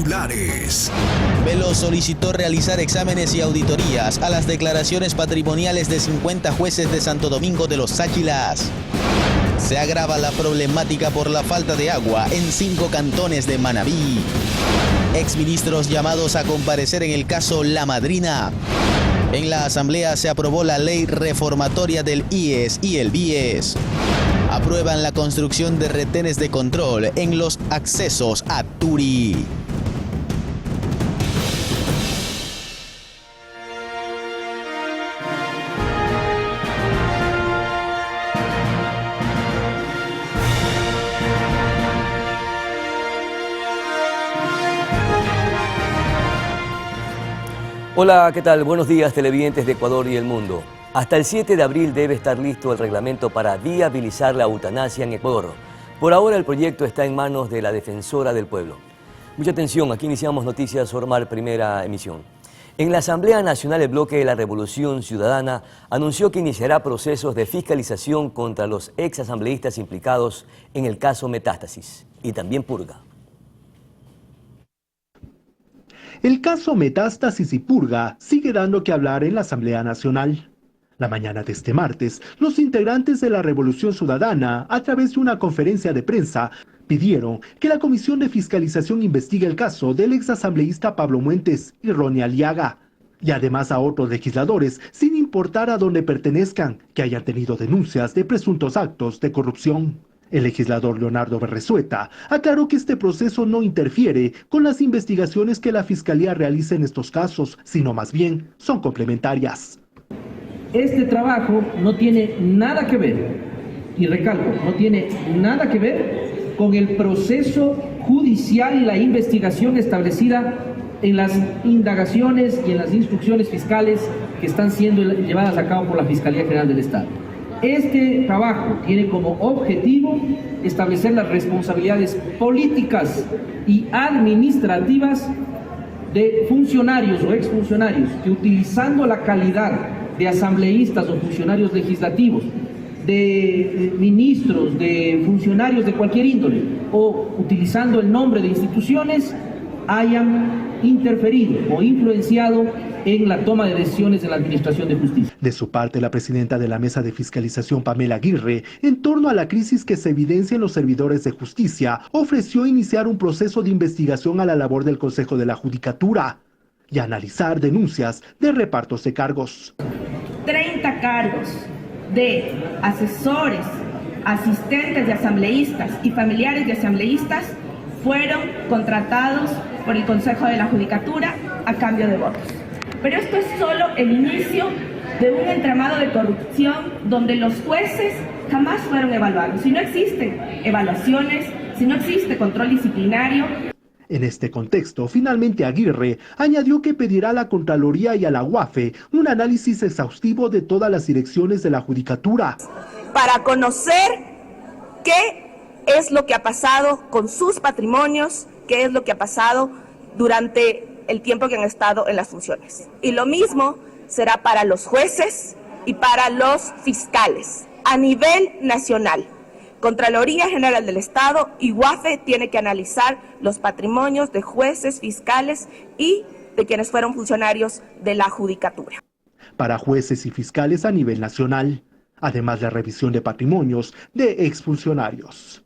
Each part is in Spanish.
titulares. Veloz solicitó realizar exámenes y auditorías a las declaraciones patrimoniales de 50 jueces de Santo Domingo de los Áchilas. Se agrava la problemática por la falta de agua en 5 cantones de Manabí. Exministros llamados a comparecer en el caso La Madrina. En la Asamblea se aprobó la ley reformatoria del IES y el BIES. Aprueban la construcción de retenes de control en los accesos a Turi. Hola, ¿qué tal? Buenos días, televidentes de Ecuador y el mundo. Hasta el 7 de abril debe estar listo el reglamento para viabilizar la eutanasia en Ecuador. Por ahora el proyecto está en manos de la Defensora del Pueblo. Mucha atención, aquí iniciamos Noticias Ormar, primera emisión. En la Asamblea Nacional, el bloque de la Revolución Ciudadana anunció que iniciará procesos de fiscalización contra los exasambleístas implicados en el caso Metástasis y también Purga. El caso Metástasis y Purga sigue dando que hablar en la Asamblea Nacional. La mañana de este martes, los integrantes de la Revolución Ciudadana, a través de una conferencia de prensa, pidieron que la Comisión de Fiscalización investigue el caso del exasambleísta Pablo Muentes y Ronnie Aliaga, y además a otros legisladores, sin importar a dónde pertenezcan, que hayan tenido denuncias de presuntos actos de corrupción. El legislador Leonardo Berresueta aclaró que este proceso no interfiere con las investigaciones que la Fiscalía realiza en estos casos, sino más bien son complementarias. Este trabajo no tiene nada que ver, y recalco, no tiene nada que ver con el proceso judicial y la investigación establecida en las indagaciones y en las instrucciones fiscales que están siendo llevadas a cabo por la Fiscalía General del Estado. Este trabajo tiene como objetivo establecer las responsabilidades políticas y administrativas de funcionarios o exfuncionarios que, utilizando la calidad de asambleístas o funcionarios legislativos, de ministros, de funcionarios de cualquier índole, o utilizando el nombre de instituciones, hayan interferido o influenciado en la toma de decisiones de la Administración de Justicia. De su parte, la presidenta de la Mesa de Fiscalización, Pamela Aguirre, en torno a la crisis que se evidencia en los servidores de justicia, ofreció iniciar un proceso de investigación a la labor del Consejo de la Judicatura y analizar denuncias de repartos de cargos. 30 cargos de asesores, asistentes de asambleístas y familiares de asambleístas fueron contratados por el Consejo de la Judicatura a cambio de votos. Pero esto es solo el inicio de un entramado de corrupción donde los jueces jamás fueron evaluados. Si no existen evaluaciones, si no existe control disciplinario. En este contexto, finalmente Aguirre añadió que pedirá a la Contraloría y a la UAFE un análisis exhaustivo de todas las direcciones de la Judicatura. Para conocer qué es lo que ha pasado con sus patrimonios, qué es lo que ha pasado durante el tiempo que han estado en las funciones. Y lo mismo será para los jueces y para los fiscales a nivel nacional. Contraloría General del Estado y UAFE tiene que analizar los patrimonios de jueces, fiscales y de quienes fueron funcionarios de la Judicatura. Para jueces y fiscales a nivel nacional, además de revisión de patrimonios de exfuncionarios.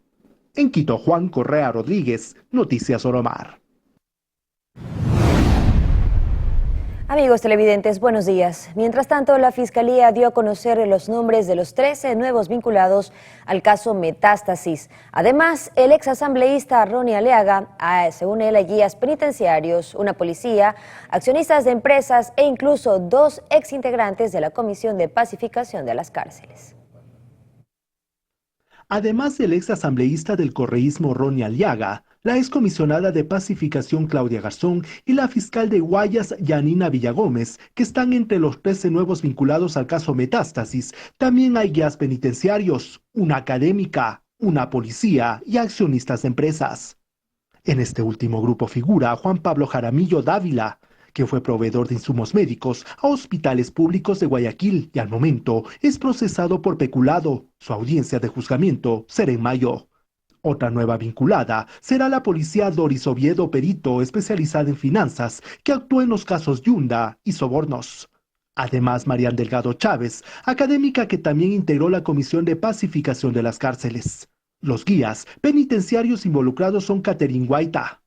En Quito, Juan Correa Rodríguez, Noticias Oromar. Amigos televidentes, buenos días. Mientras tanto, la Fiscalía dio a conocer los nombres de los 13 nuevos vinculados al caso Metástasis. Además, el exasambleísta Ronnie Aliaga, según él, hay guías penitenciarios, una policía, accionistas de empresas e incluso 2 exintegrantes de la Comisión de Pacificación de las Cárceles. Además del exasambleísta del correísmo Ronnie Aliaga, la excomisionada de Pacificación Claudia Garzón y la fiscal de Guayas Yanina Villagómez, que están entre los 13 nuevos vinculados al caso Metástasis, también hay guías penitenciarios, una académica, una policía y accionistas de empresas. En este último grupo figura Juan Pablo Jaramillo Dávila, que fue proveedor de insumos médicos a hospitales públicos de Guayaquil y al momento es procesado por peculado. Su audiencia de juzgamiento será en mayo. Otra nueva vinculada será la policía Doris Oviedo, perito especializada en finanzas, que actuó en los casos Yunda y sobornos. Además, Marian Delgado Chávez, académica que también integró la Comisión de Pacificación de las Cárceles. Los guías penitenciarios involucrados son Catherine Guaita,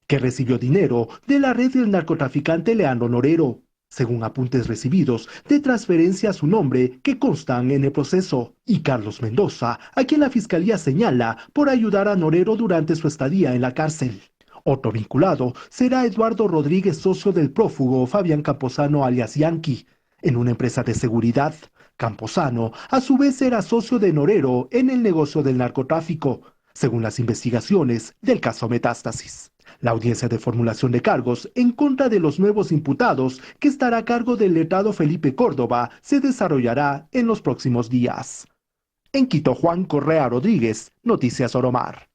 que recibió dinero de la red del narcotraficante Leandro Norero, según apuntes recibidos de transferencia a su nombre que constan en el proceso, y Carlos Mendoza, a quien la Fiscalía señala por ayudar a Norero durante su estadía en la cárcel. Otro vinculado será Eduardo Rodríguez, socio del prófugo Fabián Camposano alias Yankee, en una empresa de seguridad. Camposano, a su vez, era socio de Norero en el negocio del narcotráfico, según las investigaciones del caso Metástasis. La audiencia de formulación de cargos en contra de los nuevos imputados, que estará a cargo del letrado Felipe Córdoba, se desarrollará en los próximos días. En Quito, Juan Correa Rodríguez, Noticias Oromar.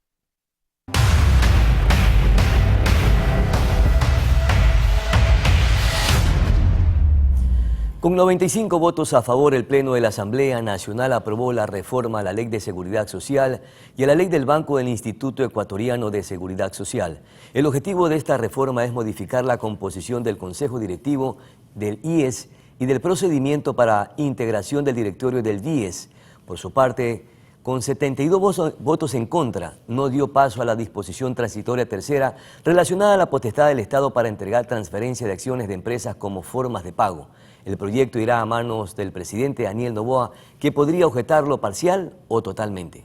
Con 95 votos a favor, el Pleno de la Asamblea Nacional aprobó la reforma a la Ley de Seguridad Social y a la Ley del Banco del Instituto Ecuatoriano de Seguridad Social. El objetivo de esta reforma es modificar la composición del Consejo Directivo del IES y del procedimiento para integración del directorio del DIES. Por su parte, con 72 votos en contra, no dio paso a la disposición transitoria tercera relacionada a la potestad del Estado para entregar transferencia de acciones de empresas como formas de pago. El proyecto irá a manos del presidente Daniel Noboa, que podría objetarlo parcial o totalmente.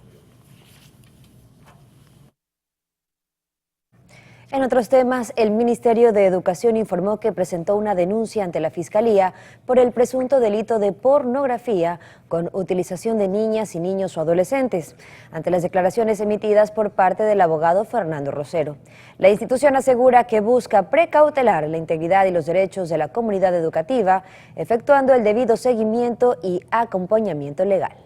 En otros temas, el Ministerio de Educación informó que presentó una denuncia ante la Fiscalía por el presunto delito de pornografía con utilización de niñas y niños o adolescentes, ante las declaraciones emitidas por parte del abogado Fernando Rosero. La institución asegura que busca precautelar la integridad y los derechos de la comunidad educativa, efectuando el debido seguimiento y acompañamiento legal.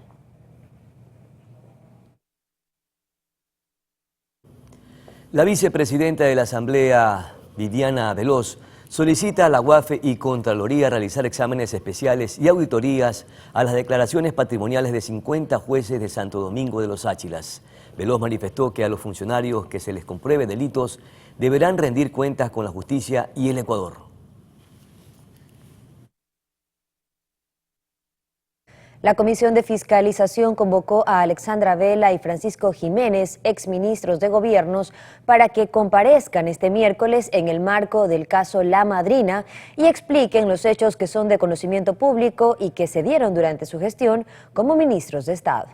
La vicepresidenta de la Asamblea, Viviana Veloz, solicita a la UAFE y Contraloría realizar exámenes especiales y auditorías a las declaraciones patrimoniales de 50 jueces de Santo Domingo de los Áchilas. Veloz manifestó que a los funcionarios que se les compruebe delitos deberán rendir cuentas con la justicia y el Ecuador. La Comisión de Fiscalización convocó a Alexandra Vela y Francisco Jiménez, exministros de gobiernos, para que comparezcan este miércoles en el marco del caso La Madrina y expliquen los hechos que son de conocimiento público y que se dieron durante su gestión como ministros de Estado.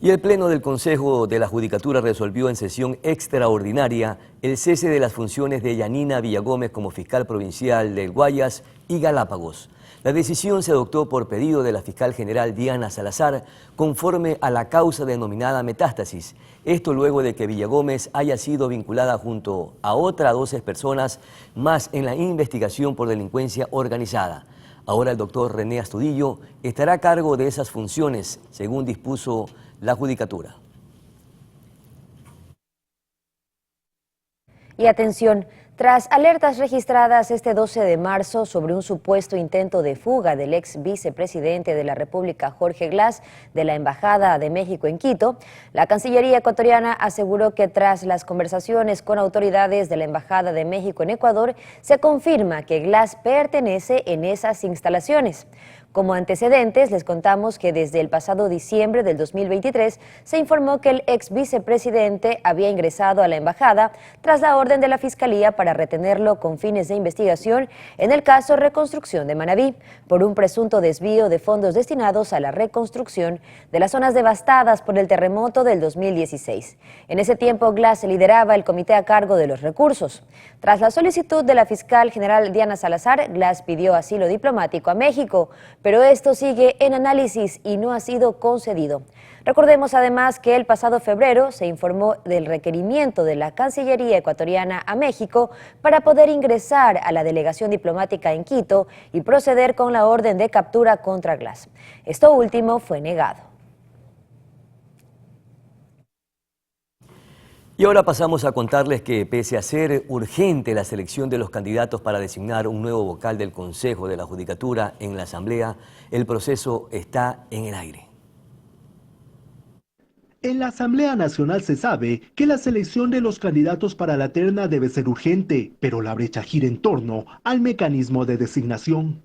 Y el Pleno del Consejo de la Judicatura resolvió en sesión extraordinaria el cese de las funciones de Yanina Villagómez como fiscal provincial del Guayas y Galápagos. La decisión se adoptó por pedido de la fiscal general Diana Salazar, conforme a la causa denominada Metástasis. Esto luego de que Villagómez haya sido vinculada junto a otras 12 personas más en la investigación por delincuencia organizada. Ahora el doctor René Astudillo estará a cargo de esas funciones, según dispuso la Judicatura. Y atención, tras alertas registradas este 12 de marzo sobre un supuesto intento de fuga del ex vicepresidente de la República, Jorge Glass, de la Embajada de México en Quito, la Cancillería ecuatoriana aseguró que tras las conversaciones con autoridades de la Embajada de México en Ecuador, se confirma que Glass pertenece en esas instalaciones. Como antecedentes, les contamos que desde el pasado diciembre del 2023 se informó que el ex vicepresidente había ingresado a la embajada tras la orden de la Fiscalía para retenerlo con fines de investigación en el caso Reconstrucción de Manabí, por un presunto desvío de fondos destinados a la reconstrucción de las zonas devastadas por el terremoto del 2016. En ese tiempo, Glass lideraba el comité a cargo de los recursos. Tras la solicitud de la fiscal general Diana Salazar, Glass pidió asilo diplomático a México, pero esto sigue en análisis y no ha sido concedido. Recordemos además que el pasado febrero se informó del requerimiento de la Cancillería ecuatoriana a México para poder ingresar a la delegación diplomática en Quito y proceder con la orden de captura contra Glass. Esto último fue negado. Y ahora pasamos a contarles que pese a ser urgente la selección de los candidatos para designar un nuevo vocal del Consejo de la Judicatura en la Asamblea, el proceso está en el aire. En la Asamblea Nacional se sabe que la selección de los candidatos para la terna debe ser urgente, pero la brecha gira en torno al mecanismo de designación.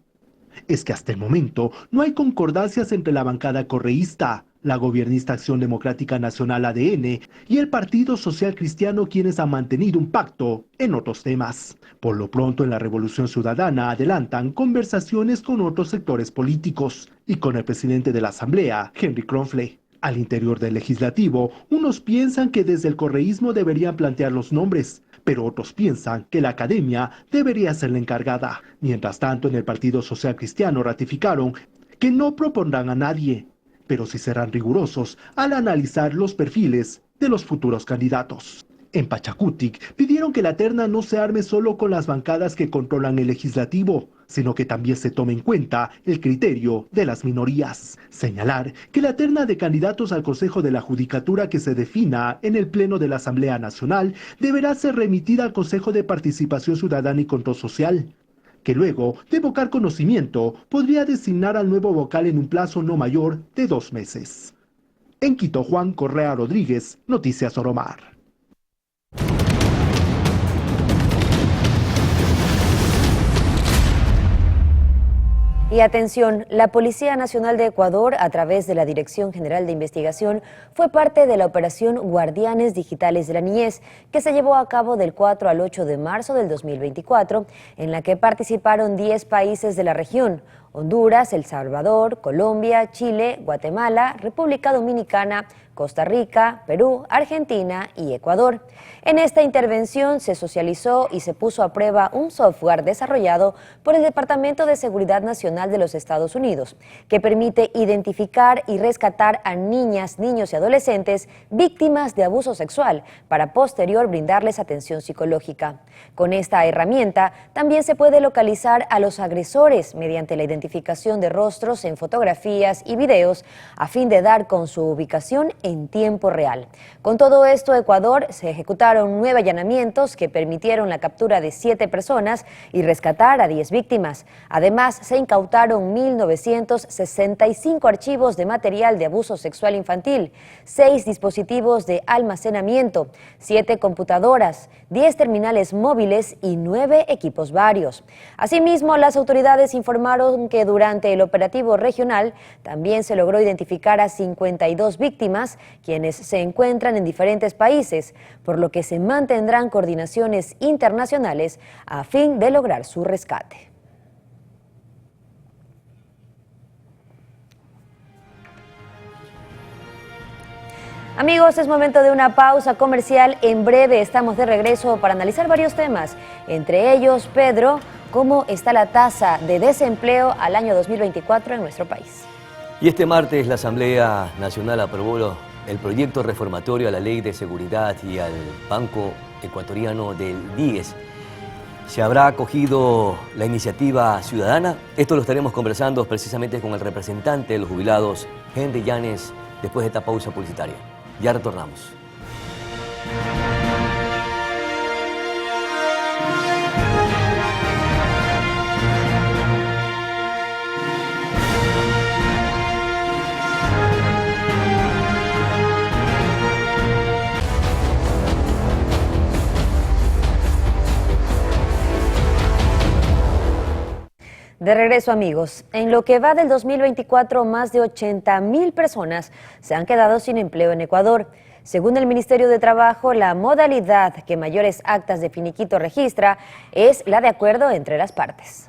Es que hasta el momento no hay concordancias entre la bancada correísta, la gobiernista Acción Democrática Nacional ADN y el Partido Social Cristiano, quienes han mantenido un pacto en otros temas. Por lo pronto, en la Revolución Ciudadana adelantan conversaciones con otros sectores políticos y con el presidente de la Asamblea, Henry Kronfle. Al interior del legislativo, unos piensan que desde el correísmo deberían plantear los nombres, pero otros piensan que la academia debería ser la encargada. Mientras tanto, en el Partido Social Cristiano ratificaron que no propondrán a nadie, pero sí serán rigurosos al analizar los perfiles de los futuros candidatos. En Pachacutic pidieron que la terna no se arme solo con las bancadas que controlan el legislativo, sino que también se tome en cuenta el criterio de las minorías. Señalar que la terna de candidatos al Consejo de la Judicatura que se defina en el Pleno de la Asamblea Nacional deberá ser remitida al Consejo de Participación Ciudadana y Control Social, que luego de evocar conocimiento podría designar al nuevo vocal en un plazo no mayor de 2 meses. En Quito, Juan Correa Rodríguez, Noticias Oromar. Y atención, la Policía Nacional de Ecuador, a través de la Dirección General de Investigación, fue parte de la operación Guardianes Digitales de la Niñez, que se llevó a cabo del 4 al 8 de marzo del 2024, en la que participaron 10 países de la región: Honduras, El Salvador, Colombia, Chile, Guatemala, República Dominicana, Costa Rica, Perú, Argentina y Ecuador. En esta intervención se socializó y se puso a prueba un software desarrollado por el Departamento de Seguridad Nacional de los Estados Unidos, que permite identificar y rescatar a niñas, niños y adolescentes víctimas de abuso sexual para posterior brindarles atención psicológica. Con esta herramienta también se puede localizar a los agresores mediante la identificación de rostros en fotografías y videos a fin de dar con su ubicación en tiempo real. Con todo esto, Ecuador se ejecutaron 9 allanamientos que permitieron la captura de 7 personas y rescatar a 10 víctimas. Además, se incautaron 1.965 archivos de material de abuso sexual infantil, 6 dispositivos de almacenamiento, 7 computadoras, 10 terminales móviles y 9 equipos varios. Asimismo, las autoridades informaron que durante el operativo regional también se logró identificar a 52 víctimas, quienes se encuentran en diferentes países, por lo que se mantendrán coordinaciones internacionales a fin de lograr su rescate. Amigos, es momento de una pausa comercial. En breve estamos de regreso para analizar varios temas. Entre ellos, Pedro, ¿cómo está la tasa de desempleo al año 2024 en nuestro país? Y este martes la Asamblea Nacional aprobó el proyecto reformatorio a la Ley de Seguridad y al Banco Ecuatoriano del BIES. ¿Se habrá acogido la iniciativa ciudadana? Esto lo estaremos conversando precisamente con el representante de los jubilados, Henry Llanes, después de esta pausa publicitaria. Ya retornamos. De regreso, amigos. En lo que va del 2024, más de 80,000 personas se han quedado sin empleo en Ecuador. Según el Ministerio de Trabajo, la modalidad que mayores actas de finiquito registra es la de acuerdo entre las partes.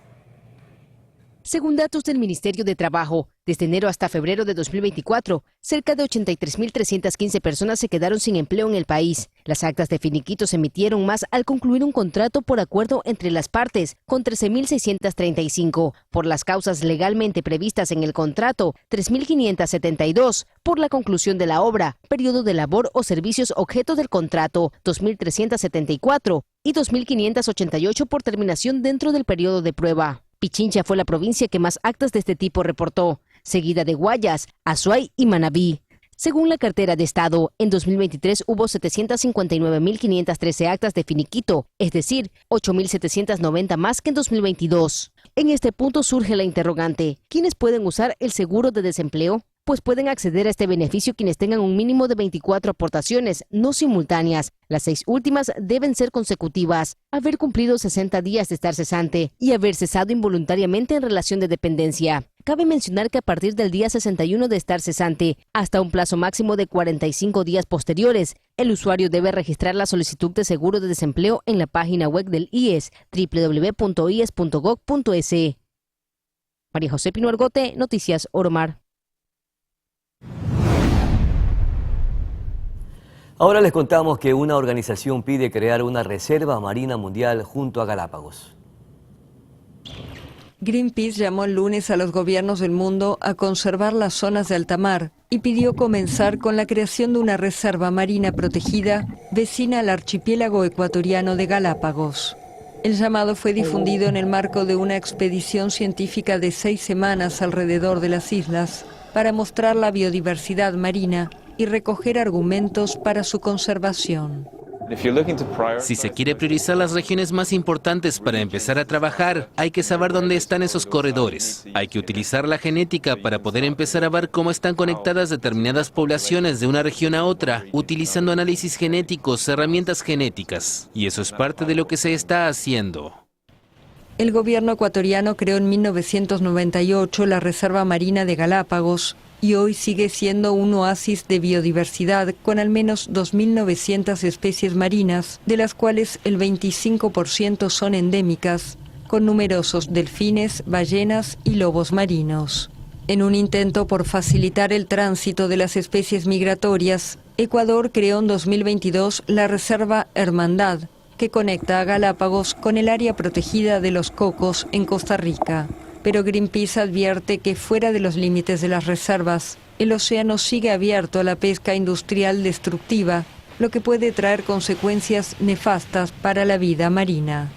Según datos del Ministerio de Trabajo, desde enero hasta febrero de 2024, cerca de 83.315 personas se quedaron sin empleo en el país. Las actas de finiquito se emitieron más al concluir un contrato por acuerdo entre las partes, con 13.635. Por las causas legalmente previstas en el contrato, 3.572. Por la conclusión de la obra, periodo de labor o servicios objeto del contrato, 2.374. Y 2.588 por terminación dentro del periodo de prueba. Pichincha fue la provincia que más actas de este tipo reportó, seguida de Guayas, Azuay y Manabí. Según la cartera de Estado, en 2023 hubo 759.513 actas de finiquito, es decir, 8.790 más que en 2022. En este punto surge la interrogante: ¿quiénes pueden usar el seguro de desempleo? pues pueden acceder a este beneficio quienes tengan un mínimo de 24 aportaciones, no simultáneas. Las 6 últimas deben ser consecutivas, haber cumplido 60 días de estar cesante y haber cesado involuntariamente en relación de dependencia. Cabe mencionar que a partir del día 61 de estar cesante, hasta un plazo máximo de 45 días posteriores, el usuario debe registrar la solicitud de seguro de desempleo en la página web del IES, www.ies.gov.es. María José Pino Argote, Noticias Oromar. Ahora les contamos que una organización pide crear una reserva marina mundial junto a Galápagos. Greenpeace llamó el lunes a los gobiernos del mundo a conservar las zonas de alta mar y pidió comenzar con la creación de una reserva marina protegida vecina al archipiélago ecuatoriano de Galápagos. El llamado fue difundido en el marco de una expedición científica de 6 semanas alrededor de las islas para mostrar la biodiversidad marina y recoger argumentos para su conservación. Si se quiere priorizar las regiones más importantes para empezar a trabajar, hay que saber dónde están esos corredores. Hay que utilizar la genética para poder empezar a ver cómo están conectadas determinadas poblaciones de una región a otra, utilizando análisis genéticos, herramientas genéticas. Y eso es parte de lo que se está haciendo. El gobierno ecuatoriano creó en 1998 la Reserva Marina de Galápagos y hoy sigue siendo un oasis de biodiversidad con al menos 2.900 especies marinas, de las cuales el 25% son endémicas, con numerosos delfines, ballenas y lobos marinos. En un intento por facilitar el tránsito de las especies migratorias, Ecuador creó en 2022 la Reserva Hermandad, que conecta a Galápagos con el área protegida de los Cocos en Costa Rica. Pero Greenpeace advierte que fuera de los límites de las reservas, el océano sigue abierto a la pesca industrial destructiva, lo que puede traer consecuencias nefastas para la vida marina.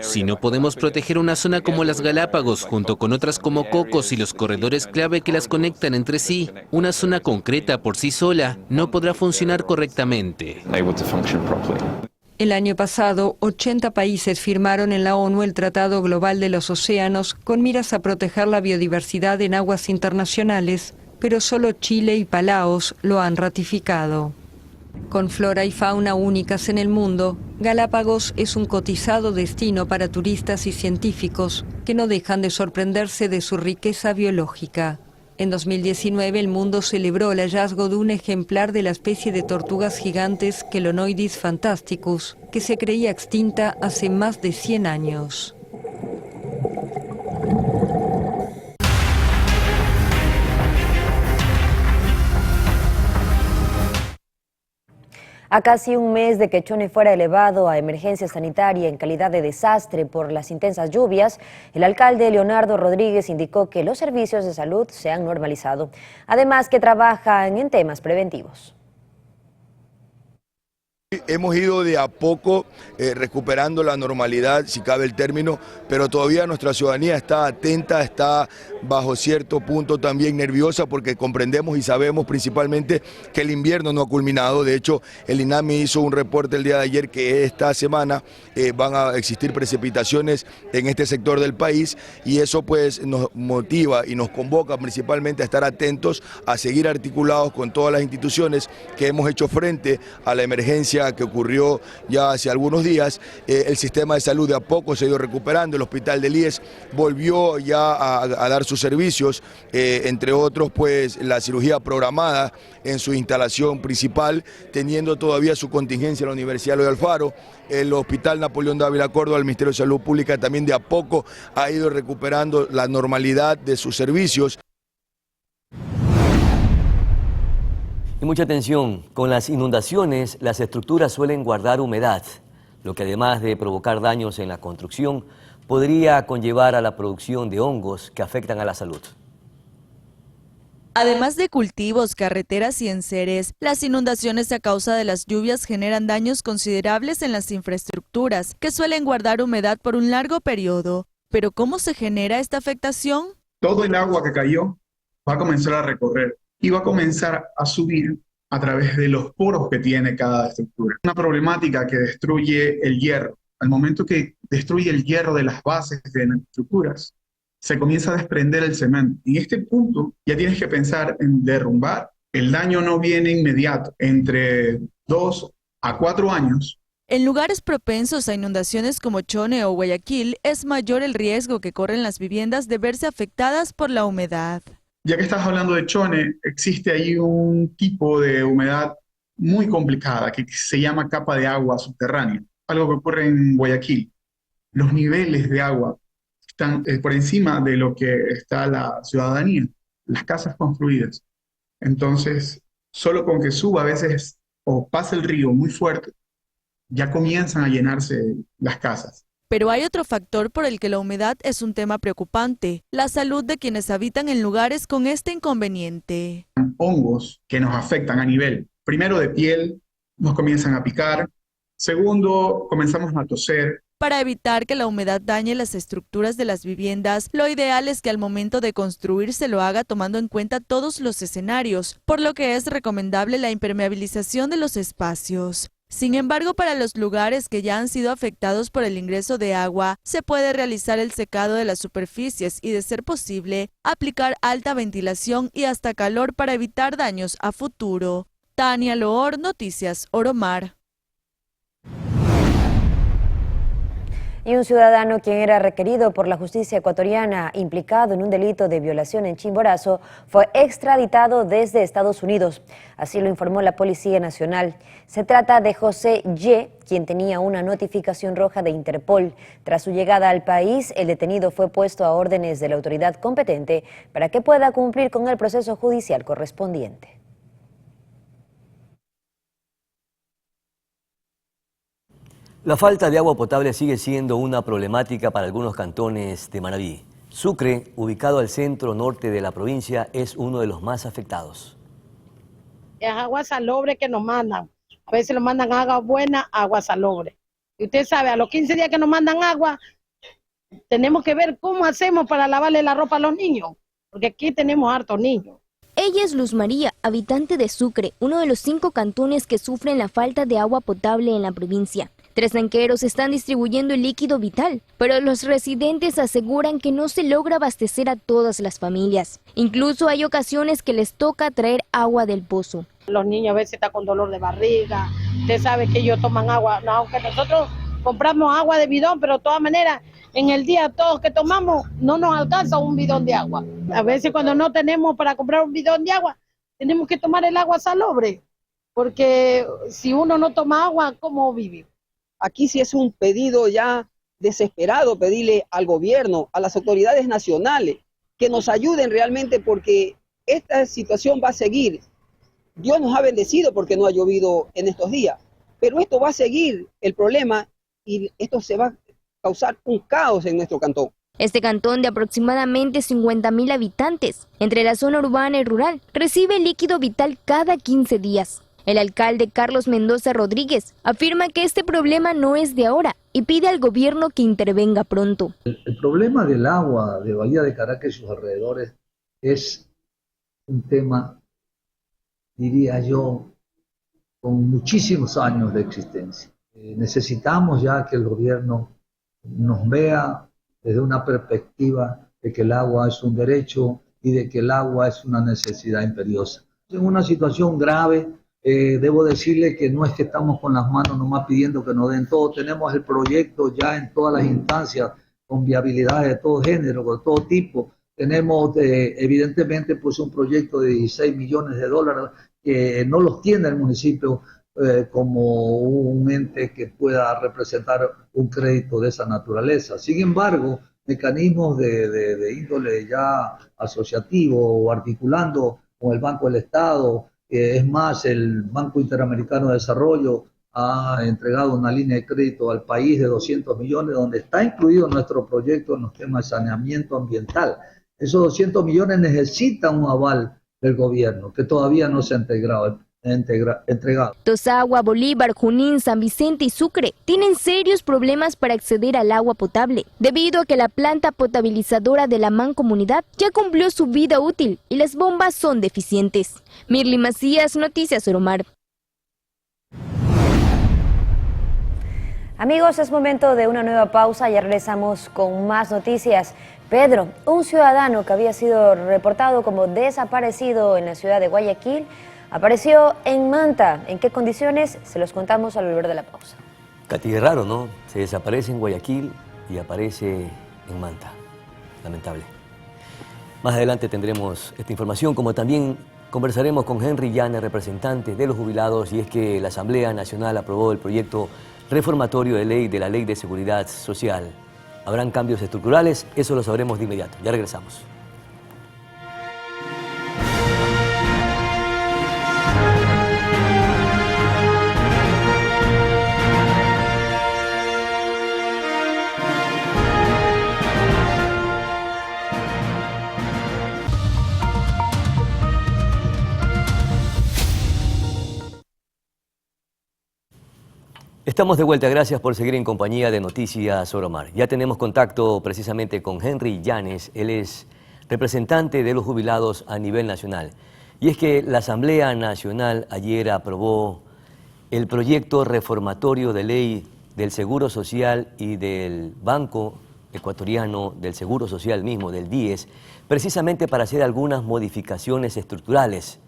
Si no podemos proteger una zona como las Galápagos, junto con otras como Cocos y los corredores clave que las conectan entre sí, una zona concreta por sí sola no podrá funcionar correctamente. El año pasado, 80 países firmaron en la ONU el Tratado Global de los Océanos con miras a proteger la biodiversidad en aguas internacionales, pero solo Chile y Palaos lo han ratificado. Con flora y fauna únicas en el mundo, Galápagos es un cotizado destino para turistas y científicos que no dejan de sorprenderse de su riqueza biológica. En 2019, el mundo celebró el hallazgo de un ejemplar de la especie de tortugas gigantes Chelonoidis fantasticus, que se creía extinta hace más de 100 años. A casi un mes de que Chone fuera elevado a emergencia sanitaria en calidad de desastre por las intensas lluvias, el alcalde Leonardo Rodríguez indicó que los servicios de salud se han normalizado, además que trabajan en temas preventivos. Hemos ido de a poco recuperando la normalidad, si cabe el término, pero todavía nuestra ciudadanía está atenta, está bajo cierto punto también nerviosa porque comprendemos y sabemos principalmente que el invierno no ha culminado. De hecho, el INAMI hizo un reporte el día de ayer que esta semana van a existir precipitaciones en este sector del país y eso pues nos motiva y nos convoca principalmente a estar atentos, a seguir articulados con todas las instituciones que hemos hecho frente a la emergencia que ocurrió ya hace algunos días. El sistema de salud de a poco se ha ido recuperando, el hospital del IES volvió ya a dar sus servicios, entre otros pues la cirugía programada en su instalación principal, teniendo todavía su contingencia en la Universidad Eloy Alfaro. El Hospital Napoleón Dávila Córdoba, el Ministerio de Salud Pública también de a poco ha ido recuperando la normalidad de sus servicios. Y mucha atención, con las inundaciones las estructuras suelen guardar humedad, lo que además de provocar daños en la construcción, podría conllevar a la producción de hongos que afectan a la salud. Además de cultivos, carreteras y enseres, las inundaciones a causa de las lluvias generan daños considerables en las infraestructuras, que suelen guardar humedad por un largo periodo. Pero ¿cómo se genera esta afectación? Todo el agua que cayó va a comenzar a recorrer y va a comenzar a subir a través de los poros que tiene cada estructura. Una problemática que destruye el hierro. Al momento que destruye el hierro de las bases de las estructuras, se comienza a desprender el cemento. En este punto ya tienes que pensar en derrumbar. El daño no viene inmediato, entre 2 a 4 años. En lugares propensos a inundaciones como Chone o Guayaquil, es mayor el riesgo que corren las viviendas de verse afectadas por la humedad. Ya que estás hablando de Chone, existe ahí un tipo de humedad muy complicada que se llama capa de agua subterránea, algo que ocurre en Guayaquil. Los niveles de agua están por encima de lo que está la ciudadanía, las casas construidas. Entonces, solo con que suba a veces o pase el río muy fuerte, ya comienzan a llenarse las casas. Pero hay otro factor por el que la humedad es un tema preocupante: la salud de quienes habitan en lugares con este inconveniente. Hongos que nos afectan a nivel, primero de piel, nos comienzan a picar, segundo, comenzamos a toser. Para evitar que la humedad dañe las estructuras de las viviendas, lo ideal es que al momento de construir se lo haga tomando en cuenta todos los escenarios, por lo que es recomendable la impermeabilización de los espacios. Sin embargo, para los lugares que ya han sido afectados por el ingreso de agua, se puede realizar el secado de las superficies y, de ser posible, aplicar alta ventilación y hasta calor para evitar daños a futuro. Tania Loor, Noticias Oromar. Y un ciudadano quien era requerido por la justicia ecuatoriana implicado en un delito de violación en Chimborazo fue extraditado desde Estados Unidos. Así lo informó la Policía Nacional. Se trata de José Y., quien tenía una notificación roja de Interpol. Tras su llegada al país, el detenido fue puesto a órdenes de la autoridad competente para que pueda cumplir con el proceso judicial correspondiente. La falta de agua potable sigue siendo una problemática para algunos cantones de Manabí. Sucre, ubicado al centro norte de la provincia, es uno de los más afectados. Es agua salobre que nos mandan. A veces nos mandan agua buena, agua salobre. Y usted sabe, a los 15 días que nos mandan agua, tenemos que ver cómo hacemos para lavarle la ropa a los niños, porque aquí tenemos hartos niños. Ella es Luz María, habitante de Sucre, uno de los 5 cantones que sufren la falta de agua potable en la provincia. 3 tanqueros están distribuyendo el líquido vital, pero los residentes aseguran que no se logra abastecer a todas las familias. Incluso hay ocasiones que les toca traer agua del pozo. Los niños a veces están con dolor de barriga, usted sabe que ellos toman agua, no, aunque nosotros compramos agua de bidón, pero de todas maneras, en el día todos que tomamos no nos alcanza un bidón de agua. A veces cuando no tenemos para comprar un bidón de agua, tenemos que tomar el agua salobre, porque si uno no toma agua, ¿cómo vive? Aquí sí es un pedido ya desesperado, pedirle al gobierno, a las autoridades nacionales, que nos ayuden realmente porque esta situación va a seguir. Dios nos ha bendecido porque no ha llovido en estos días, pero esto va a seguir el problema y esto se va a causar un caos en nuestro cantón. Este cantón de aproximadamente 50.000 habitantes, entre la zona urbana y rural, recibe líquido vital cada 15 días. El alcalde Carlos Mendoza Rodríguez afirma que este problema no es de ahora y pide al gobierno que intervenga pronto. El problema del agua de Bahía de Caracas y sus alrededores es un tema, diría yo, con muchísimos años de existencia. Necesitamos ya que el gobierno nos vea desde una perspectiva de que el agua es un derecho y de que el agua es una necesidad imperiosa. En una situación grave, debo decirle que no es que estamos con las manos nomás pidiendo que nos den todo, tenemos el proyecto ya en todas las instancias, con viabilidad de todo género, de todo tipo. Tenemos evidentemente pues un proyecto de 16 millones de dólares que no los tiene el municipio como un ente que pueda representar un crédito de esa naturaleza. Sin embargo, mecanismos de índole ya asociativo o articulando con el Banco del Estado, es más, el Banco Interamericano de Desarrollo ha entregado una línea de crédito al país de 200 millones, donde está incluido nuestro proyecto en los temas de saneamiento ambiental. Esos 200 millones necesitan un aval del gobierno, que todavía no se ha entregado. Tosagua, Bolívar, Junín, San Vicente y Sucre tienen serios problemas para acceder al agua potable, debido a que la planta potabilizadora de la mancomunidad ya cumplió su vida útil y las bombas son deficientes. Mirly Macías, Noticias Oromar. Amigos, es momento de una nueva pausa, ya regresamos con más noticias. Pedro, un ciudadano que había sido reportado como desaparecido en la ciudad de Guayaquil, apareció en Manta. ¿En qué condiciones? Se los contamos al volver de la pausa. Katy, es raro, ¿no? Se desaparece en Guayaquil y aparece en Manta. Lamentable. Más adelante tendremos esta información, como también conversaremos con Henry Llanes, representante de los jubilados, y es que la Asamblea Nacional aprobó el proyecto reformatorio de ley de la Ley de Seguridad Social. ¿Habrán cambios estructurales? Eso lo sabremos de inmediato. Ya regresamos. Estamos de vuelta, gracias por seguir en compañía de Noticias Oromar. Ya tenemos contacto precisamente con Henry Llanes, él es representante de los jubilados a nivel nacional. Y es que la Asamblea Nacional ayer aprobó el proyecto reformatorio de ley del Seguro Social y del Banco Ecuatoriano del Seguro Social mismo, del BIES, precisamente para hacer algunas modificaciones estructurales.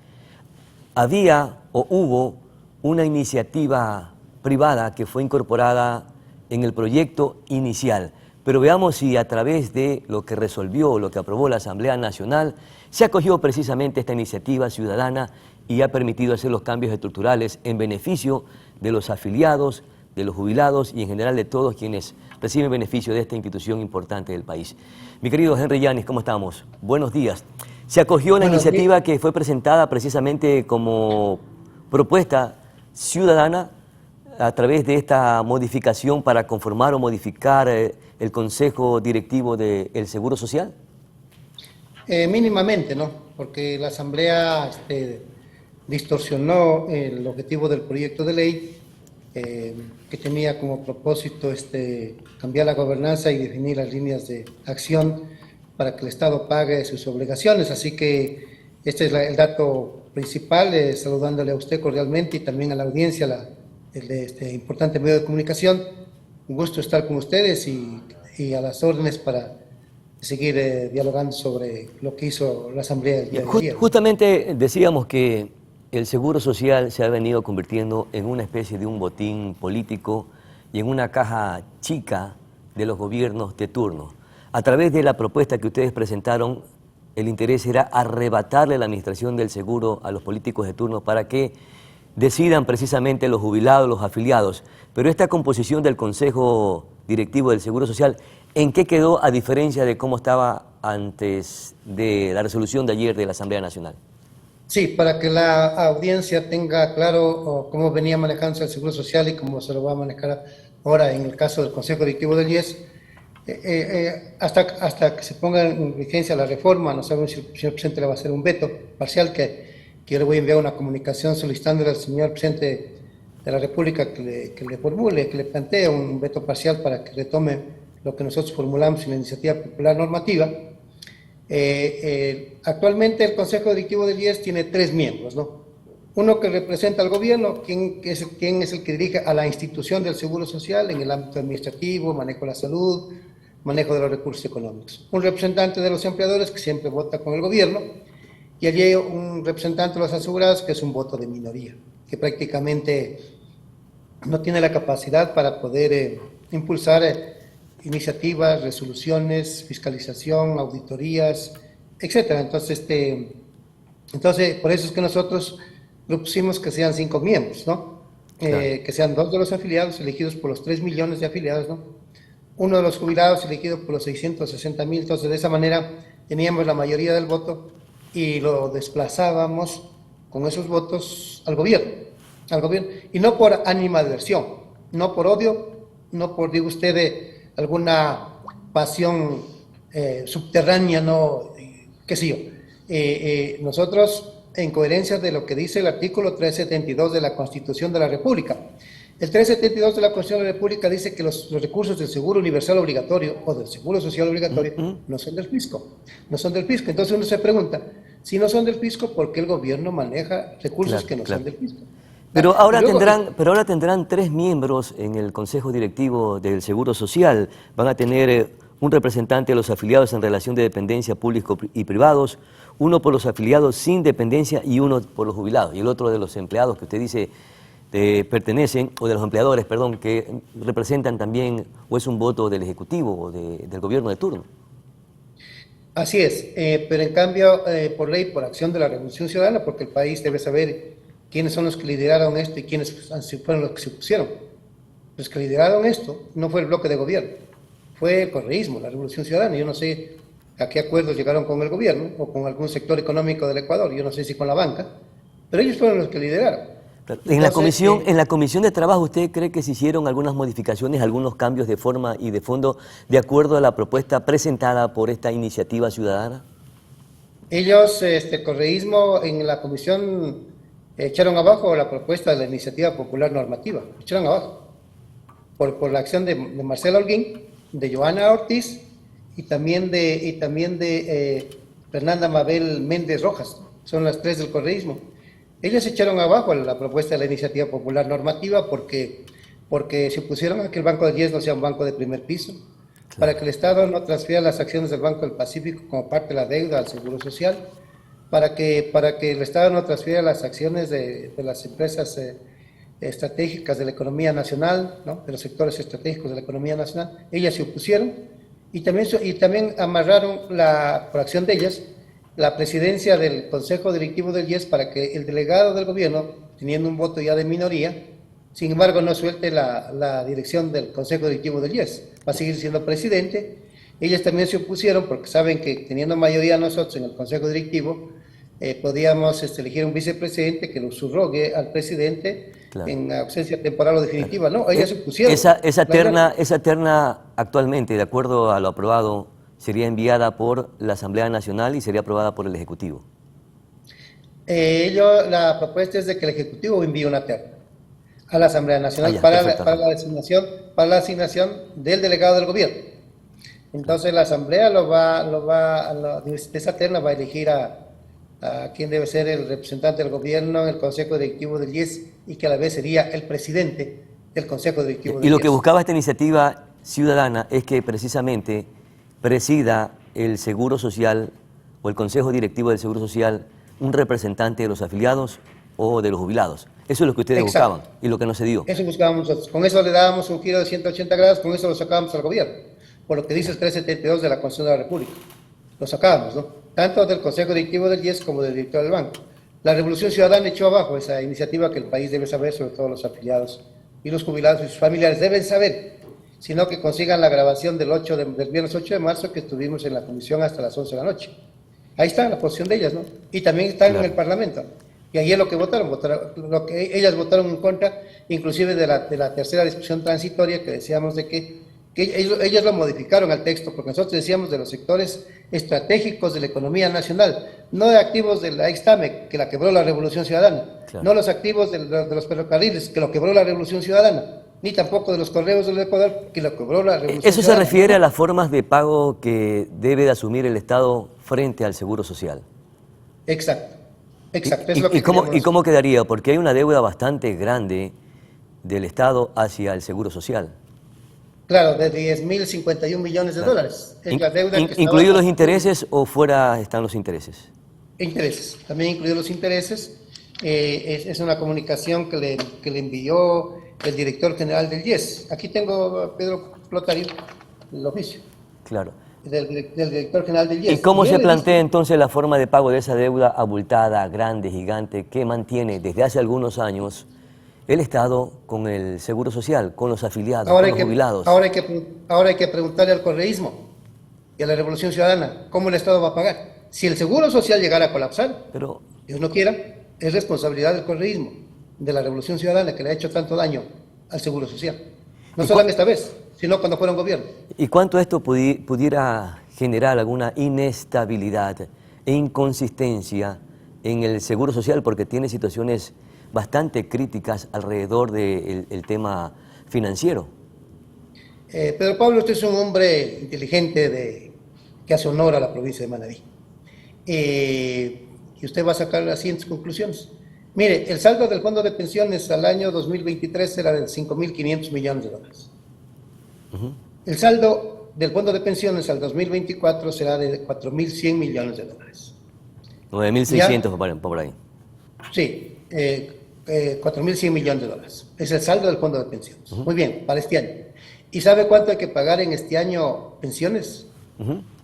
Había o hubo una iniciativa privada que fue incorporada en el proyecto inicial. Pero veamos si a través de lo que resolvió, lo que aprobó la Asamblea Nacional, se acogió precisamente esta iniciativa ciudadana y ha permitido hacer los cambios estructurales en beneficio de los afiliados, de los jubilados y en general de todos quienes reciben beneficio de esta institución importante del país. Mi querido Henry Llanes, ¿cómo estamos? Buenos días. Se acogió la iniciativa que fue presentada precisamente como propuesta ciudadana a través de esta modificación para conformar o modificar el Consejo Directivo del Seguro Social? Mínimamente, ¿no? Porque la Asamblea distorsionó el objetivo del proyecto de ley que tenía como propósito cambiar la gobernanza y definir las líneas de acción para que el Estado pague sus obligaciones. Así que este es el dato principal, saludándole a usted cordialmente y también a la audiencia, de este importante medio de comunicación. Un gusto estar con ustedes y a las órdenes para seguir dialogando sobre lo que hizo la Asamblea el día de ayer. Justamente decíamos que el Seguro Social se ha venido convirtiendo en una especie de un botín político y en una caja chica de los gobiernos de turno. A través de la propuesta que ustedes presentaron, el interés era arrebatarle la administración del seguro a los políticos de turno para que decidan precisamente los jubilados, los afiliados. Pero esta composición del Consejo Directivo del Seguro Social, ¿en qué quedó a diferencia de cómo estaba antes de la resolución de ayer de la Asamblea Nacional? Sí, para que la audiencia tenga claro cómo venía manejándose el Seguro Social y cómo se lo va a manejar ahora en el caso del Consejo Directivo del IES, hasta que se ponga en vigencia la reforma. No sabemos si el señor presidente le va a hacer un veto parcial que yo le voy a enviar una comunicación solicitándole al señor presidente de la República que le formule, que le plantee un veto parcial para que retome lo que nosotros formulamos en la iniciativa popular normativa. Actualmente el Consejo Directivo del IES tiene 3 miembros, ¿no? Uno que representa al gobierno, quien es el que dirige a la institución del Seguro Social en el ámbito administrativo, manejo de la salud, manejo de los recursos económicos. Un representante de los empleadores que siempre vota con el gobierno, y allí hay un representante de los asegurados que es un voto de minoría, que prácticamente no tiene la capacidad para poder impulsar iniciativas, resoluciones, fiscalización, auditorías, etcétera. Entonces, por eso es que nosotros propusimos que sean 5 miembros, ¿no? Claro. Que sean 2 de los afiliados elegidos por los 3 millones de afiliados, ¿no? Uno de los jubilados elegido por los 660,000. Entonces, de esa manera teníamos la mayoría del voto y lo desplazábamos con esos votos al gobierno, y no por animadversión, no por odio, no por, digo usted, alguna pasión subterránea, no, qué sé yo. Nosotros, en coherencia de lo que dice el artículo 372 de la Constitución de la República, el 372 de la Constitución de la República dice que los recursos del Seguro Universal Obligatorio o del Seguro Social Obligatorio no son del fisco, no son del fisco. Entonces uno se pregunta, si no son del fisco, ¿por qué el gobierno maneja recursos que no son del fisco? Pero ahora tendrán 3 miembros en el Consejo Directivo del Seguro Social. Van a tener un representante de los afiliados en relación de dependencia público y privados, uno por los afiliados sin dependencia y uno por los jubilados, y el otro de los empleados que usted dice pertenecen, o de los empleadores, perdón, que representan también, o es un voto del Ejecutivo o del gobierno de turno. Así es, pero en cambio, por ley, por acción de la Revolución Ciudadana, porque el país debe saber quiénes son los que lideraron esto y quiénes fueron los que se opusieron. Los que lideraron esto no fue el bloque de gobierno, fue el correísmo, la Revolución Ciudadana. Yo no sé a qué acuerdos llegaron con el gobierno o con algún sector económico del Ecuador, yo no sé si con la banca, pero ellos fueron los que lideraron. En la comisión de trabajo, ¿usted cree que se hicieron algunas modificaciones, algunos cambios de forma y de fondo de acuerdo a la propuesta presentada por esta iniciativa ciudadana? Ellos, el correísmo, en la comisión echaron abajo la propuesta de la iniciativa popular normativa, echaron abajo, por la acción de Marcelo Holguín, de Joana Ortiz y también de Fernanda Mabel Méndez Rojas, son las tres del correísmo. Ellos echaron abajo la propuesta de la iniciativa popular normativa porque se opusieron a que el Banco del IES no sea un banco de primer piso, claro, para que el Estado no transfiera las acciones del Banco del Pacífico como parte de la deuda al Seguro Social, para que el Estado no transfiera las acciones de las empresas estratégicas de la economía nacional, ¿no?, de los sectores estratégicos de la economía nacional. Ellas se opusieron y también amarraron, por acción de ellas, la presidencia del Consejo Directivo del IES para que el delegado del gobierno, teniendo un voto ya de minoría, sin embargo no suelte la dirección del Consejo Directivo del IES, va a seguir siendo presidente. Ellas también se opusieron porque saben que teniendo mayoría nosotros en el Consejo Directivo, podíamos elegir un vicepresidente que lo subrogue al presidente, claro, en ausencia temporal o definitiva. No, ellas se opusieron. Esa terna actualmente, de acuerdo a lo aprobado, sería enviada por la Asamblea Nacional y sería aprobada por el Ejecutivo. La propuesta es de que el Ejecutivo envíe una terna a la Asamblea Nacional para la asignación del delegado del gobierno. Entonces la Asamblea de esa terna va a elegir a quien debe ser el representante del gobierno en el Consejo Directivo del IES y que a la vez sería el presidente del Consejo Directivo del IES. Y lo que buscaba esta iniciativa ciudadana es que precisamente presida el Seguro Social o el Consejo Directivo del Seguro Social un representante de los afiliados o de los jubilados. Eso es lo que ustedes buscaban y lo que no se dio. Eso buscábamos nosotros. Con eso le dábamos un giro de 180 grados, con eso lo sacábamos al gobierno, por lo que dice el 372 de la Constitución de la República. Lo sacábamos, ¿no? Tanto del Consejo Directivo del IES como del director del banco. La Revolución Ciudadana echó abajo esa iniciativa que el país debe saber, sobre todo los afiliados y los jubilados y sus familiares deben saber, sino que consigan la grabación del viernes 8 de marzo que estuvimos en la comisión hasta las 11 de la noche. Ahí está la posición de ellas, ¿no? Y también están, claro, en el Parlamento. Y ayer lo que ellas votaron en contra, inclusive de la tercera discusión transitoria, que decíamos de que ellos lo modificaron al texto, porque nosotros decíamos de los sectores estratégicos de la economía nacional, no de activos de la Extame, que la quebró la Revolución Ciudadana, claro, no los activos de los ferrocarriles, que lo quebró la Revolución Ciudadana, ni tampoco de los correos del Ecuador, que lo cobró la Revolución Eso Ciudadana. Se refiere a las formas de pago que debe de asumir el Estado frente al Seguro Social. Exacto. ¿Y cómo quedaría? Porque hay una deuda bastante grande del Estado hacia el Seguro Social. Claro, de 10.051 millones de dólares. Es la deuda que ¿Incluidos los intereses o fuera están los intereses? Intereses, también incluidos los intereses. Es una comunicación que le envió el director general del IES. Aquí tengo a Pedro Plotario, el oficio. Claro. Del director general del IES. ¿Y cómo se plantea entonces la forma de pago de esa deuda abultada, grande, gigante, que mantiene desde hace algunos años el Estado con el Seguro Social, con los afiliados, con los jubilados? Ahora hay que preguntarle al correísmo y a la Revolución Ciudadana cómo el Estado va a pagar. Si el Seguro Social llegara a colapsar, pero Dios no quiera, es responsabilidad del correísmo, de la Revolución Ciudadana, que le ha hecho tanto daño al Seguro Social. No solo esta vez, sino cuando fueron gobierno. ¿Y cuánto esto pudiera generar alguna inestabilidad e inconsistencia en el Seguro Social? Porque tiene situaciones bastante críticas alrededor del tema financiero. Pedro Pablo, usted es un hombre inteligente que hace honor a la provincia de Manabí. Y usted va a sacar las siguientes conclusiones. Mire, el saldo del fondo de pensiones al año 2023 era de 5.500 millones de dólares. El saldo del fondo de pensiones al 2024 será de 4.100 millones de dólares. 9.600 por ahí. Sí, 4.100 millones de dólares. Es el saldo del fondo de pensiones. Muy bien, para este año. ¿Y sabe cuánto hay que pagar en este año pensiones?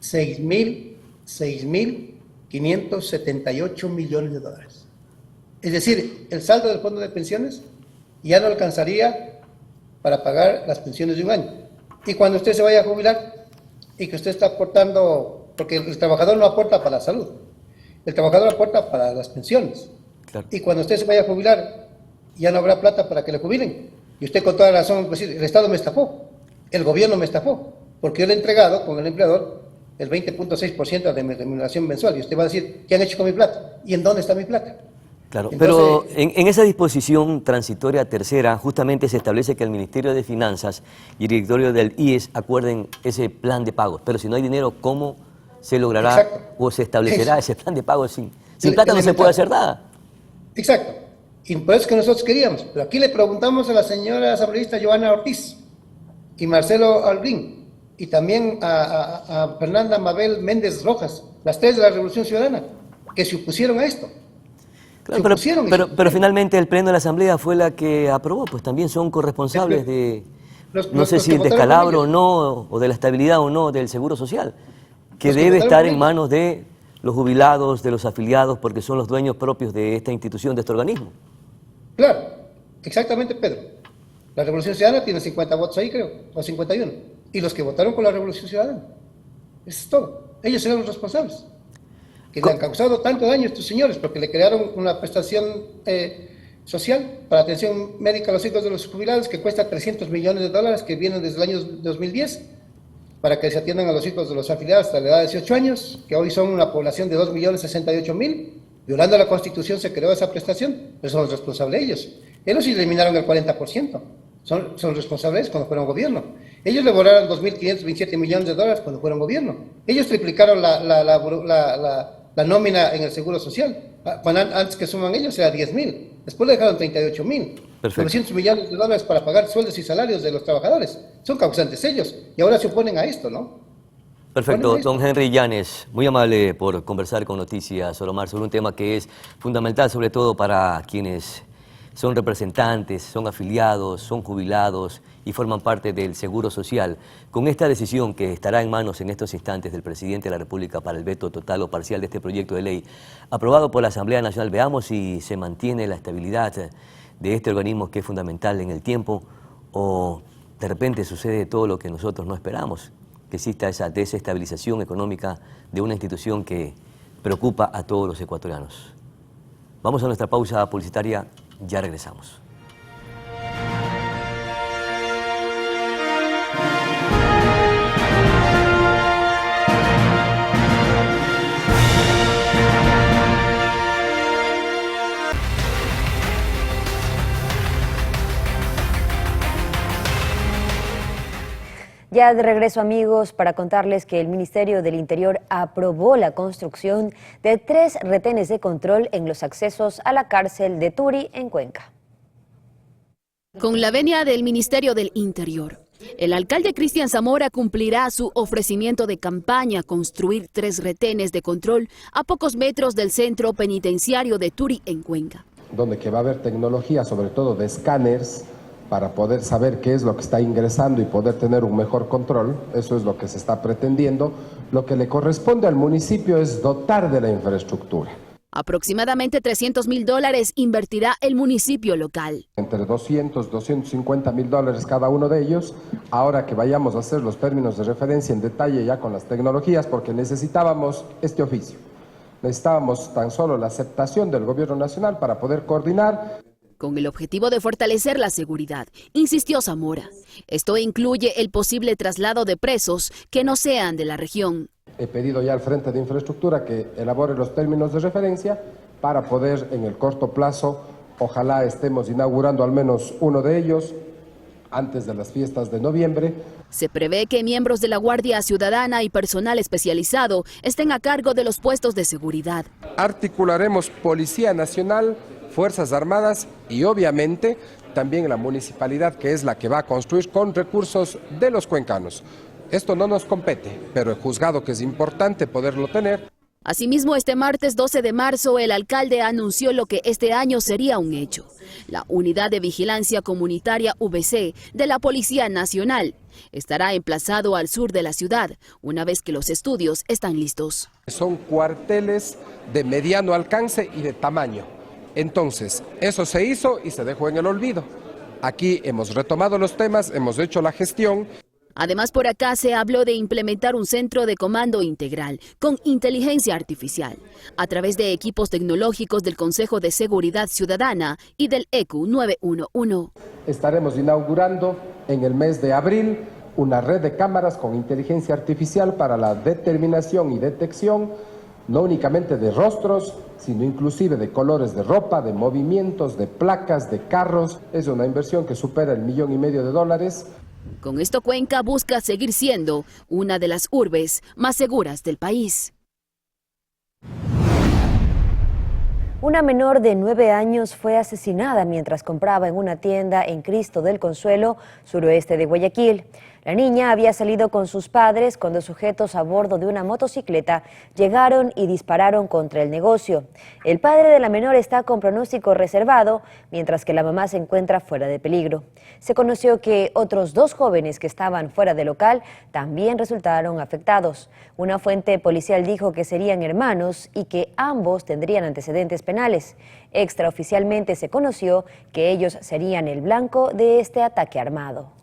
6.578 millones de dólares. Es decir, el saldo del fondo de pensiones ya no alcanzaría para pagar las pensiones de un año. Y cuando usted se vaya a jubilar y que usted está aportando, porque el trabajador no aporta para la salud, el trabajador aporta para las pensiones. Claro. Y cuando usted se vaya a jubilar, ya no habrá plata para que le jubilen. Y usted con toda razón va a decir, el Estado me estafó, el gobierno me estafó, porque yo le he entregado con el empleador el 20.6% de mi remuneración mensual. Y usted va a decir, ¿qué han hecho con mi plata? ¿Y en dónde está mi plata? Claro, entonces, pero en esa disposición transitoria tercera justamente se establece que el Ministerio de Finanzas y el directorio del IES acuerden ese plan de pagos. Pero si no hay dinero, ¿cómo se logrará o se establecerá ese plan de pagos? Sin plata no se puede hacer nada. Exacto. Y por eso es que nosotros queríamos. Pero aquí le preguntamos a la señora asambleísta Joana Ortiz y Marcelo Albrín y también a Fernanda Mabel Méndez Rojas, las tres de la Revolución Ciudadana, que se opusieron a esto. Claro, pero finalmente el Pleno de la Asamblea fue la que aprobó, pues también son corresponsables de, no sé si el descalabro o no, o de la estabilidad o no del Seguro Social, que debe estar en manos de los jubilados, de los afiliados, porque son los dueños propios de esta institución, de este organismo. Claro, exactamente, Pedro. La Revolución Ciudadana tiene 50 votos ahí, creo, o 51. Y los que votaron con la Revolución Ciudadana. Eso es todo. Ellos serán los responsables. Que le han causado tanto daño a estos señores, porque le crearon una prestación social para atención médica a los hijos de los jubilados que cuesta 300 millones de dólares, que vienen desde el año 2010, para que se atiendan a los hijos de los afiliados hasta la edad de 18 años, que hoy son una población de 2.068.000. Violando la Constitución se creó esa prestación, pero son los responsables ellos. Ellos eliminaron el 40%, son responsables cuando fueron gobierno. Ellos le borraron 2.527 millones de dólares cuando fueron gobierno. Ellos triplicaron la nómina en el Seguro Social. Antes que suman ellos era 10.000, después le dejaron 38.000. 900 millones de dólares para pagar sueldos y salarios de los trabajadores. Son causantes ellos, y ahora se oponen a esto, ¿no? Perfecto, don Henry Llanes, muy amable por conversar con Noticias Solomar sobre un tema que es fundamental, sobre todo para quienes son representantes, son afiliados, son jubilados y forman parte del Seguro Social. Con esta decisión que estará en manos en estos instantes del Presidente de la República para el veto total o parcial de este proyecto de ley, aprobado por la Asamblea Nacional, veamos si se mantiene la estabilidad de este organismo que es fundamental en el tiempo, o de repente sucede todo lo que nosotros no esperamos, que exista esa desestabilización económica de una institución que preocupa a todos los ecuatorianos. Vamos a nuestra pausa publicitaria, ya regresamos. Ya de regreso, amigos, para contarles que el Ministerio del Interior aprobó la construcción de 3 retenes de control en los accesos a la cárcel de Turi, en Cuenca. Con la venia del Ministerio del Interior, el alcalde Cristian Zamora cumplirá su ofrecimiento de campaña: construir 3 retenes de control a pocos metros del centro penitenciario de Turi, en Cuenca. Donde que va a haber tecnología, sobre todo de escáneres, para poder saber qué es lo que está ingresando y poder tener un mejor control. Eso es lo que se está pretendiendo. Lo que le corresponde al municipio es dotar de la infraestructura. Aproximadamente $300.000 invertirá el municipio local. Entre 200, $250.000 cada uno de ellos. Ahora que vayamos a hacer los términos de referencia en detalle ya con las tecnologías, porque necesitábamos este oficio. Necesitábamos tan solo la aceptación del gobierno nacional para poder coordinar. Con el objetivo de fortalecer la seguridad, insistió Zamora. Esto incluye el posible traslado de presos que no sean de la región. He pedido ya al Frente de Infraestructura que elabore los términos de referencia para poder en el corto plazo, ojalá estemos inaugurando al menos uno de ellos antes de las fiestas de noviembre. Se prevé que miembros de la Guardia Ciudadana y personal especializado estén a cargo de los puestos de seguridad. Articularemos Policía Nacional, Fuerzas Armadas y obviamente también la municipalidad, que es la que va a construir con recursos de los cuencanos. Esto no nos compete, pero he juzgado que es importante poderlo tener. Asimismo, este martes 12 de marzo, el alcalde anunció lo que este año sería un hecho. La Unidad de Vigilancia Comunitaria VC de la Policía Nacional estará emplazado al sur de la ciudad, una vez que los estudios están listos. Son cuarteles de mediano alcance y de tamaño. Entonces, eso se hizo y se dejó en el olvido. Aquí hemos retomado los temas, hemos hecho la gestión. Además, por acá se habló de implementar un centro de comando integral con inteligencia artificial a través de equipos tecnológicos del Consejo de Seguridad Ciudadana y del ECU 911. Estaremos inaugurando en el mes de abril una red de cámaras con inteligencia artificial para la determinación y detección no únicamente de rostros, sino inclusive de colores de ropa, de movimientos, de placas, de carros. Es una inversión que supera el $1,5 millones. Con esto, Cuenca busca seguir siendo una de las urbes más seguras del país. Una menor de 9 años fue asesinada mientras compraba en una tienda en Cristo del Consuelo, suroeste de Guayaquil. La niña había salido con sus padres cuando sujetos a bordo de una motocicleta llegaron y dispararon contra el negocio. El padre de la menor está con pronóstico reservado, mientras que la mamá se encuentra fuera de peligro. Se conoció que otros 2 jóvenes que estaban fuera del local también resultaron afectados. Una fuente policial dijo que serían hermanos y que ambos tendrían antecedentes penales. Extraoficialmente se conoció que ellos serían el blanco de este ataque armado.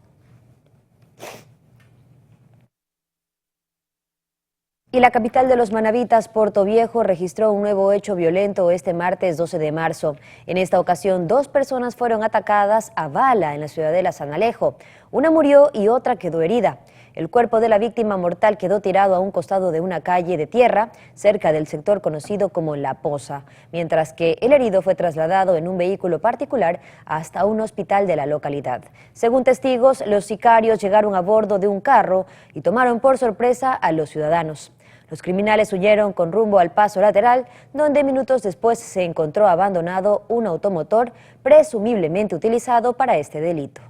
Y la capital de los manabitas, Puerto Viejo, registró un nuevo hecho violento este martes 12 de marzo. En esta ocasión, 2 personas fueron atacadas a bala en la ciudadela San Alejo. Una murió y otra quedó herida. El cuerpo de la víctima mortal quedó tirado a un costado de una calle de tierra, cerca del sector conocido como La Poza, mientras que el herido fue trasladado en un vehículo particular hasta un hospital de la localidad. Según testigos, los sicarios llegaron a bordo de un carro y tomaron por sorpresa a los ciudadanos. Los criminales huyeron con rumbo al paso lateral, donde minutos después se encontró abandonado un automotor presumiblemente utilizado para este delito.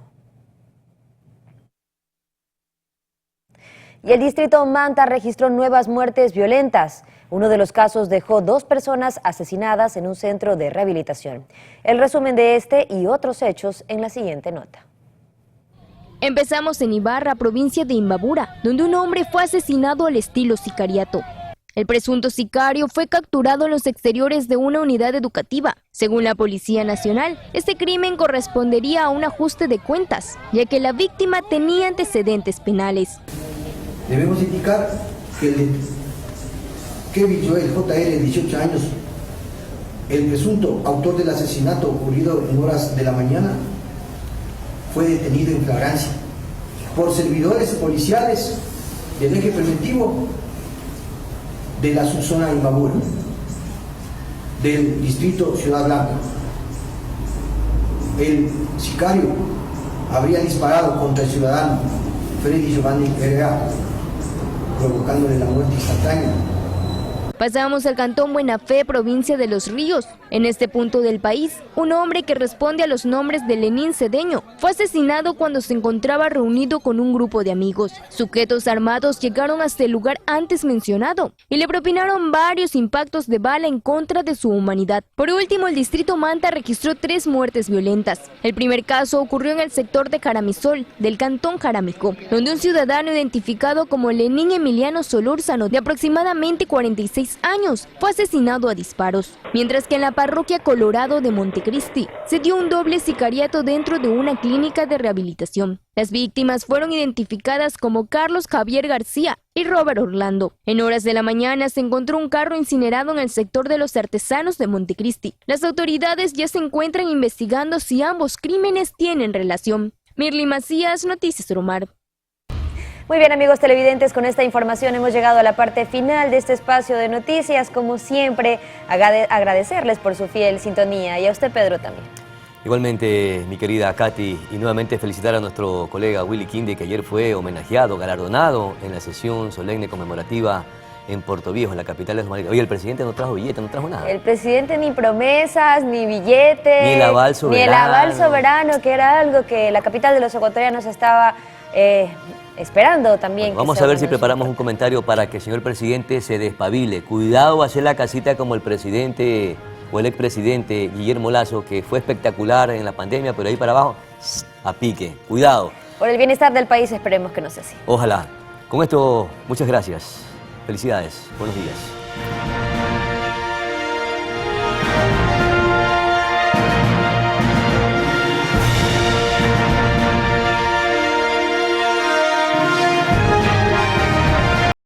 Y el distrito Manta registró nuevas muertes violentas. Uno de los casos dejó 2 personas asesinadas en un centro de rehabilitación. El resumen de este y otros hechos en la siguiente nota. Empezamos en Ibarra, provincia de Imbabura, donde un hombre fue asesinado al estilo sicariato. El presunto sicario fue capturado en los exteriores de una unidad educativa. Según la Policía Nacional, este crimen correspondería a un ajuste de cuentas, ya que la víctima tenía antecedentes penales. Debemos indicar que Kevin Joel JR, de 18 años, el presunto autor del asesinato ocurrido en horas de la mañana, fue detenido en flagrancia por servidores policiales del eje preventivo de la subzona de Imbabura, del distrito Ciudad Blanca. El sicario habría disparado contra el ciudadano Freddy Giovanni Herrera, provocándole la muerte instantánea. Pasamos al cantón Buena Fe, provincia de Los Ríos. En este punto del país, un hombre que responde a los nombres de Lenín Cedeño fue asesinado cuando se encontraba reunido con un grupo de amigos. Sujetos armados llegaron hasta el lugar antes mencionado y le propinaron varios impactos de bala en contra de su humanidad. Por último, el distrito Manta registró 3 muertes violentas. El primer caso ocurrió en el sector de Jaramisol, del cantón Jaramico, donde un ciudadano identificado como Lenín Emiliano Solórzano, de aproximadamente 46 años, fue asesinado a disparos, mientras que en la parroquia Colorado de Montecristi se dio un doble sicariato dentro de una clínica de rehabilitación. Las víctimas fueron identificadas como Carlos Javier García y Robert Orlando. En horas de la mañana se encontró un carro incinerado en el sector de los Artesanos de Montecristi. Las autoridades ya se encuentran investigando si ambos crímenes tienen relación. Mirly Macías, Noticias Romar. Muy bien, amigos televidentes, con esta información hemos llegado a la parte final de este espacio de noticias. Como siempre, agradecerles por su fiel sintonía y a usted, Pedro, también. Igualmente, mi querida Katy, y nuevamente felicitar a nuestro colega Willy Quinde, que ayer fue homenajeado, galardonado en la sesión solemne conmemorativa en Puerto Viejo, en la capital de los Marías. Oye, el presidente no trajo billete, no trajo nada. El presidente ni promesas, ni billetes, ni el aval soberano. Ni el aval soberano, que era algo que la capital de los ecuatorianos estaba esperando también. Bueno, vamos a ver si preparamos un comentario para que el señor presidente se despabile. Cuidado hacer la casita como el presidente o el expresidente Guillermo Lasso, que fue espectacular en la pandemia, pero ahí para abajo, a pique. Cuidado. Por el bienestar del país esperemos que no sea así. Ojalá. Con esto, muchas gracias. Felicidades. Buenos días.